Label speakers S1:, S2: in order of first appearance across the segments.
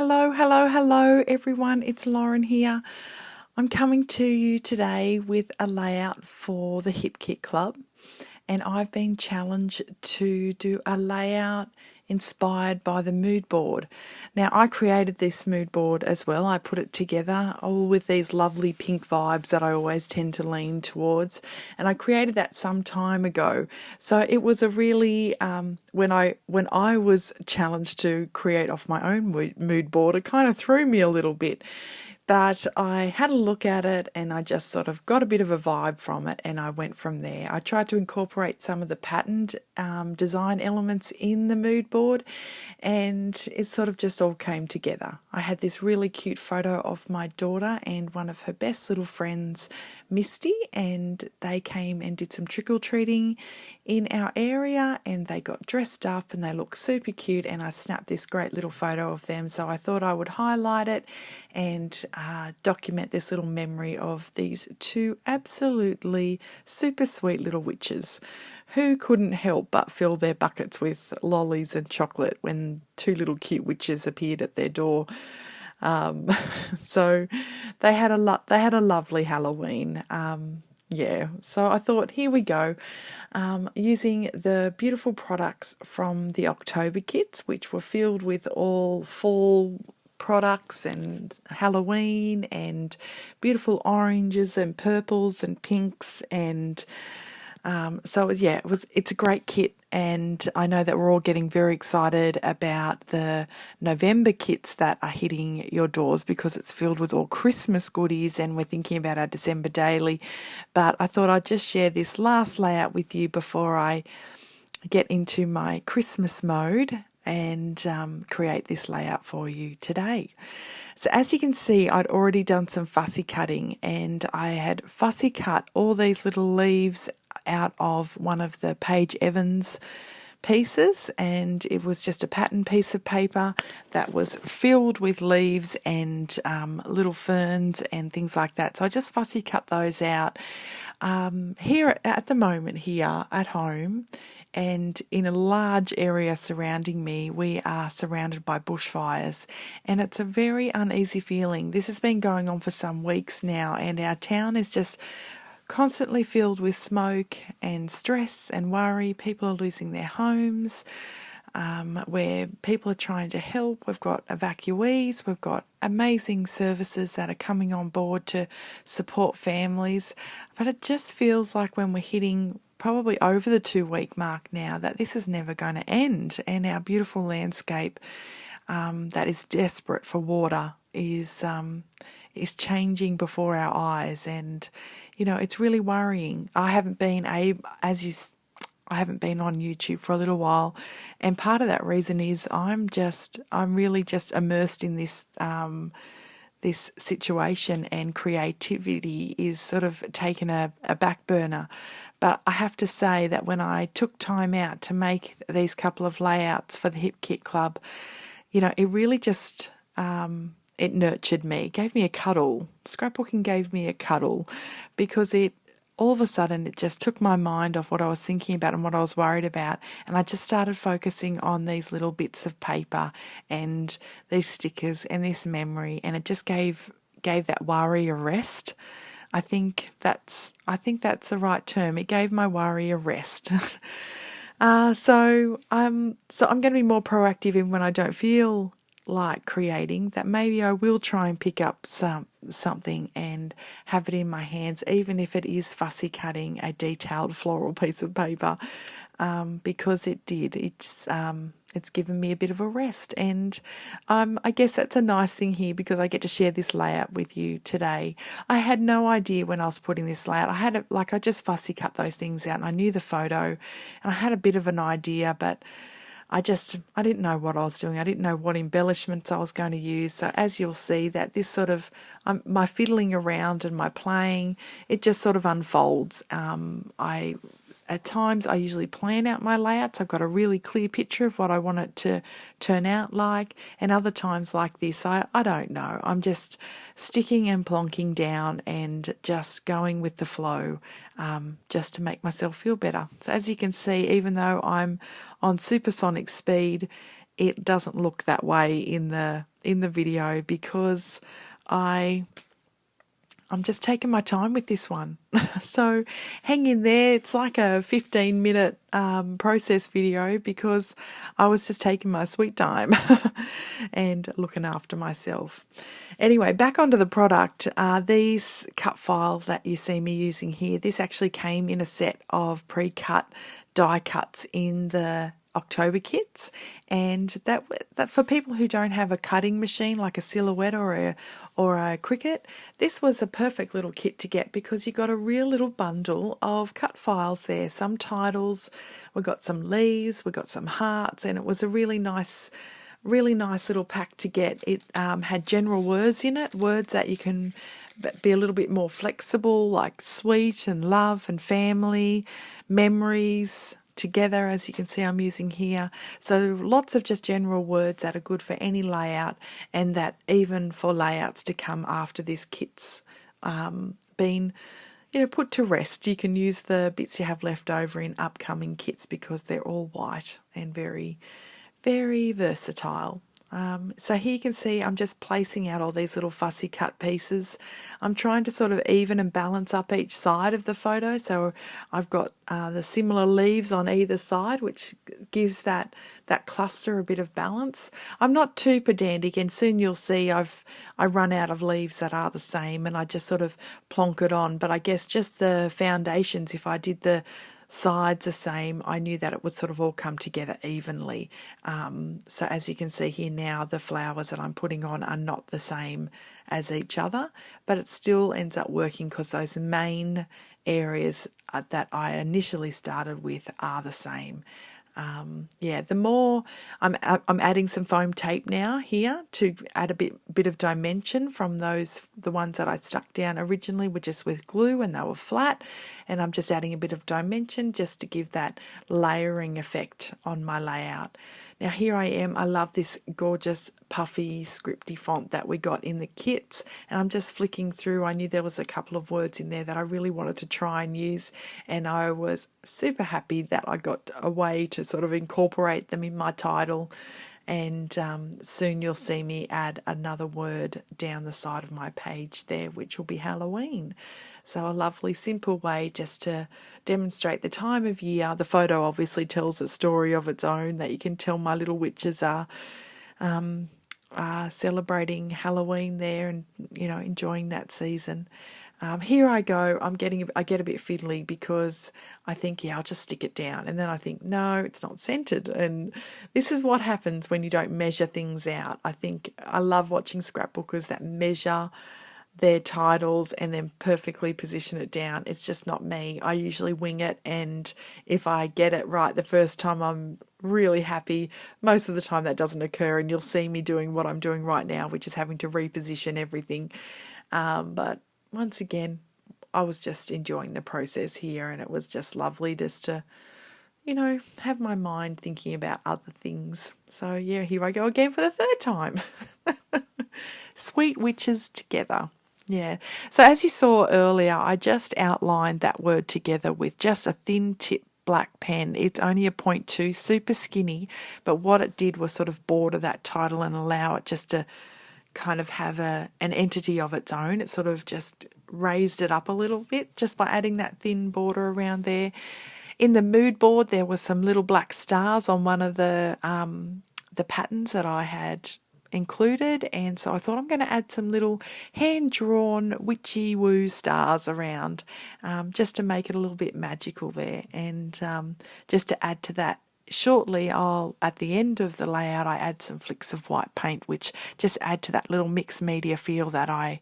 S1: Hello, everyone. It's Lauren here. I'm coming to you today with a layout for the Hip Kit Club, and I've been challenged to do a layout inspired by the mood board. Now, I created this mood board as well. I put it together all with these lovely pink vibes that I always tend to lean towards, and I created that some time ago. So it was a really when I was challenged to create off my own mood board, it kind of threw me a little bit. But I had a look at it and I just sort of got a bit of a vibe from it, and I went from there. I tried to incorporate some of the patterned design elements in the mood board, and it sort of just all came together. I had this really cute photo of my daughter and one of her best little friends, Misty, and they came and did some trick-or-treating in our area, and they got dressed up and they looked super cute, and I snapped this great little photo of them. So I thought I would highlight it and document this little memory of these two absolutely super sweet little witches who couldn't help but fill their buckets with lollies and chocolate when two little cute witches appeared at their door. So they had a lovely Halloween. So I thought, here we go, using the beautiful products from the October kits, which were filled with all fall products and Halloween and beautiful oranges and purples and pinks, and it's a great kit, and I know that we're all getting very excited about the November kits that are hitting your doors because it's filled with all Christmas goodies, and we're thinking about our December daily. But I thought I'd just share this last layout with you before I get into my Christmas mode and create this layout for you today. So as you can see, I'd already done some fussy cutting, and I had fussy cut all these little leaves out of one of the Paige Evans pieces, and it was just a pattern piece of paper that was filled with leaves and little ferns and things like that. So I just fussy cut those out. Here at the moment here at home, and in a large area surrounding me, we are surrounded by bushfires, and it's a very uneasy feeling. This has been going on for some weeks now, and our town is just constantly filled with smoke and stress and worry. People are losing their homes, where people are trying to help. We've got evacuees, we've got amazing services that are coming on board to support families, but it just feels like when we're hitting probably over the 2-week mark now that this is never going to end, and our beautiful landscape that is desperate for water is changing before our eyes, and it's really worrying. I haven't been on YouTube for a little while, and part of that reason is I'm really just immersed in this this situation, and creativity is sort of taken a back burner. But I have to say that when I took time out to make these couple of layouts for the Hip Kit Club, it really just it nurtured me. It gave me a cuddle. Scrapbooking gave me a cuddle, because all of a sudden it just took my mind off what I was thinking about and what I was worried about, and I just started focusing on these little bits of paper and these stickers and this memory, and it just gave that worry a rest. I think that's the right term. It gave my worry a rest. So I'm going to be more proactive in when I don't feel like creating, that maybe I will try and pick up something and have it in my hands, even if it is fussy cutting a detailed floral piece of paper, because it's given me a bit of a rest, and I guess that's a nice thing here, because I get to share this layout with you today. I had no idea when I was putting this layout. I just fussy cut those things out, and I knew the photo, and I had a bit of an idea, but I didn't know what I was doing. I didn't know what embellishments I was going to use. So as you'll see, that this sort of, my fiddling around and my playing, it just sort of unfolds. At times I usually plan out my layouts. I've got a really clear picture of what I want it to turn out like. And other times like this, I don't know. I'm just sticking and plonking down and just going with the flow, just to make myself feel better. So as you can see, even though I'm on supersonic speed, it doesn't look that way in the video because I'm just taking my time with this one. So hang in there. It's like a 15-minute process video because I was just taking my sweet time and looking after myself. Anyway, back onto the product. These cut files that you see me using here, this actually came in a set of pre-cut die cuts in the October kits, and that for people who don't have a cutting machine like a Silhouette or a Cricut, this was a perfect little kit to get because you got a real little bundle of cut files there. Some titles, we got some leaves, we got some hearts, and it was a really nice little pack to get. It had general words in it, words that you can be a little bit more flexible, like sweet and love and family, memories, together, as you can see I'm using here. So lots of just general words that are good for any layout, and that even for layouts to come after this kit's been put to rest. You can use the bits you have left over in upcoming kits because they're all white and very, very versatile. So here you can see I'm just placing out all these little fussy cut pieces. I'm trying to sort of even and balance up each side of the photo. So I've got the similar leaves on either side, which gives that cluster a bit of balance. I'm not too pedantic, and soon you'll see I run out of leaves that are the same, and I just sort of plonk it on. But I guess just the foundations, if I did the sides the same, I knew that it would sort of all come together evenly. So as you can see here now, the flowers that I'm putting on are not the same as each other, but it still ends up working because those main areas that I initially started with are the same. The more I'm adding some foam tape now here to add a bit of dimension from the ones that I stuck down originally were just with glue and they were flat, and I'm just adding a bit of dimension just to give that layering effect on my layout. Now here I am. I love this gorgeous puffy scripty font that we got in the kits, and I'm just flicking through. I knew there was a couple of words in there that I really wanted to try and use, and I was super happy that I got a way to sort of incorporate them in my title. And soon you'll see me add another word down the side of my page there, which will be Halloween. So a lovely simple way just to demonstrate the time of year. The photo obviously tells a story of its own, that you can tell my little witches are celebrating Halloween there and enjoying that season. Here I go. I get a bit fiddly because I think, I'll just stick it down, and then I think, no, it's not centered. And this is what happens when you don't measure things out. I love watching scrapbookers that measure their titles and then perfectly position it down. It's just not me. I usually wing it, and if I get it right the first time, I'm really happy. Most of the time that doesn't occur, and you'll see me doing what I'm doing right now, which is having to reposition everything. But once again, I was just enjoying the process here, and it was just lovely just to, have my mind thinking about other things. So yeah, here I go again for the third time. Sweet witches together. Yeah. So as you saw earlier, I just outlined that word together with just a thin tip black pen. It's only a 0.2, super skinny, but what it did was sort of border that title and allow it just to kind of have an entity of its own. It sort of just raised it up a little bit just by adding that thin border around there. In the mood board, there were some little black stars on one of the patterns that I had included, and so I thought I'm going to add some little hand-drawn witchy woo stars around just to make it a little bit magical there, and just to add to that. Shortly, at the end of the layout, I add some flicks of white paint, which just add to that little mixed media feel that I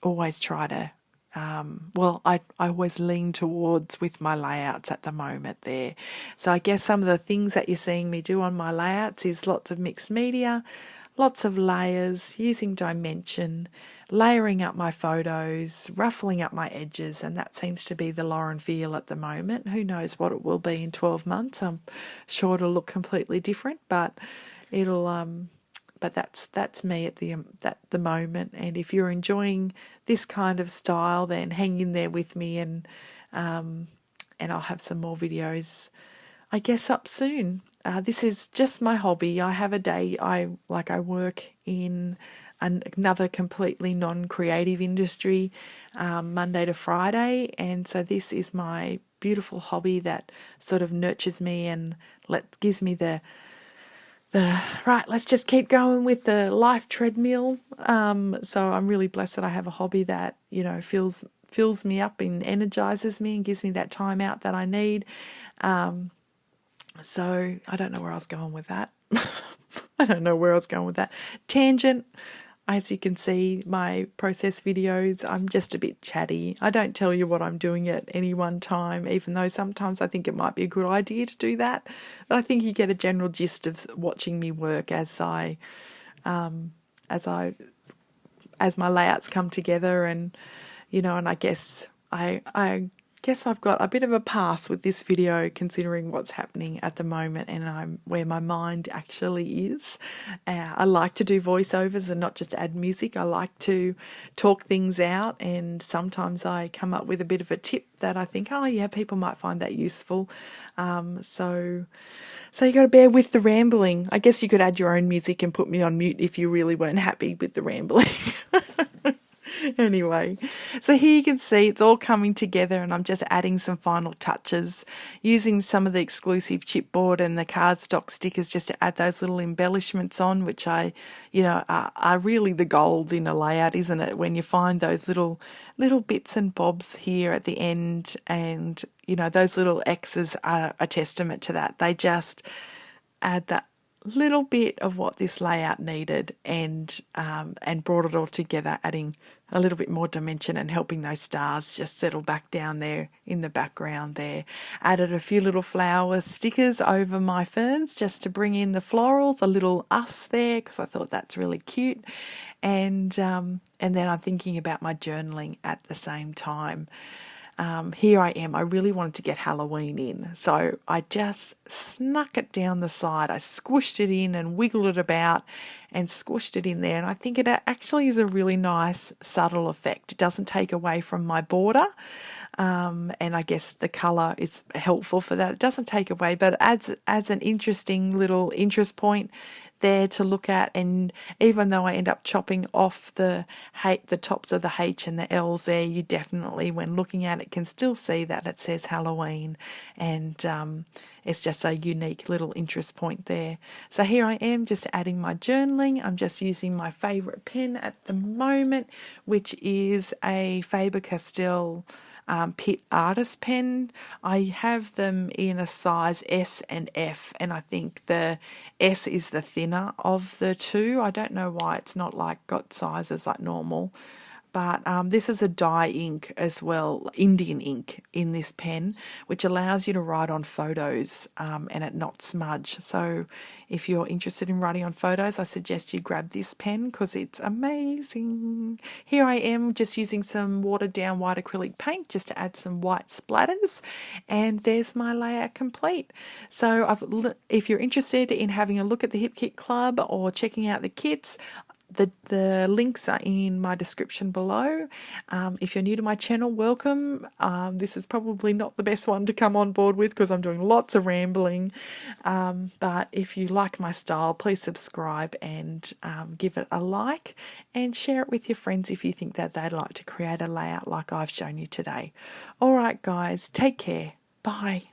S1: always try to I always lean towards with my layouts at the moment there. So I guess some of the things that you're seeing me do on my layouts is lots of mixed media, lots of layers, using dimension, layering up my photos, ruffling up my edges, and that seems to be the Lauren feel at the moment. Who knows what it will be in 12 months. I'm sure it'll look completely different, but it'll but that's me at the moment. And if you're enjoying this kind of style, then hang in there with me, and I'll have some more videos, I guess, up soon. this is just my hobby. I have a day I work in another completely non-creative industry, Monday to Friday, and so this is my beautiful hobby that sort of nurtures me and gives me the right. Let's just keep going with the life treadmill. So I'm really blessed that I have a hobby that fills me up and energizes me and gives me that time out that I need. So I don't know where I was going with that. I don't know where I was going with that. Tangent. As you can see, my process videos, I'm just a bit chatty. I don't tell you what I'm doing at any one time, even though sometimes I think it might be a good idea to do that. But I think you get a general gist of watching me work as I as my layouts come together, and and I guess I've got a bit of a pass with this video considering what's happening at the moment, and I'm where my mind actually is. I like to do voiceovers and not just add music. I like to talk things out, and sometimes I come up with a bit of a tip that I think, oh yeah, people might find that useful. So you got to bear with the rambling. I guess you could add your own music and put me on mute if you really weren't happy with the rambling. Anyway, so here you can see it's all coming together, and I'm just adding some final touches using some of the exclusive chipboard and the cardstock stickers just to add those little embellishments on, which are really the gold in a layout, isn't it? When you find those little bits and bobs here at the end, and those little X's are a testament to that. They just add that little bit of what this layout needed, and brought it all together, adding a little bit more dimension and helping those stars just settle back down there in the background there. Added a few little flower stickers over my ferns just to bring in the florals, a little us there because I thought that's really cute. And then I'm thinking about my journaling at the same time. Here I am. I really wanted to get Halloween in, so I just snuck it down the side. I squished it in and wiggled it about and squished it in there, and I think it actually is a really nice subtle effect. It doesn't take away from my border, and I guess the colour is helpful for that. It doesn't take away, but it adds an interesting little interest point there to look at. And even though I end up chopping off the tops of the H and the L's there, you definitely, when looking at it, can still see that it says Halloween, and it's just a unique little interest point there. So here I am just adding my journaling. I'm just using my favourite pen at the moment, which is a Faber-Castell Pitt Artist pen. I have them in a size S and F, and I think the S is the thinner of the two. I don't know why it's not got sizes like normal. But this is a dye ink as well, Indian ink in this pen, which allows you to write on photos and it not smudge. So if you're interested in writing on photos, I suggest you grab this pen because it's amazing. Here I am just using some watered down white acrylic paint just to add some white splatters. And there's my layout complete. So if you're interested in having a look at the Hip Kit Club or checking out the kits, the links are in my description below. If you're new to my channel, welcome. This is probably not the best one to come on board with because I'm doing lots of rambling. But if you like my style, please subscribe and give it a like and share it with your friends if you think that they'd like to create a layout like I've shown you today. All right, guys, take care. Bye.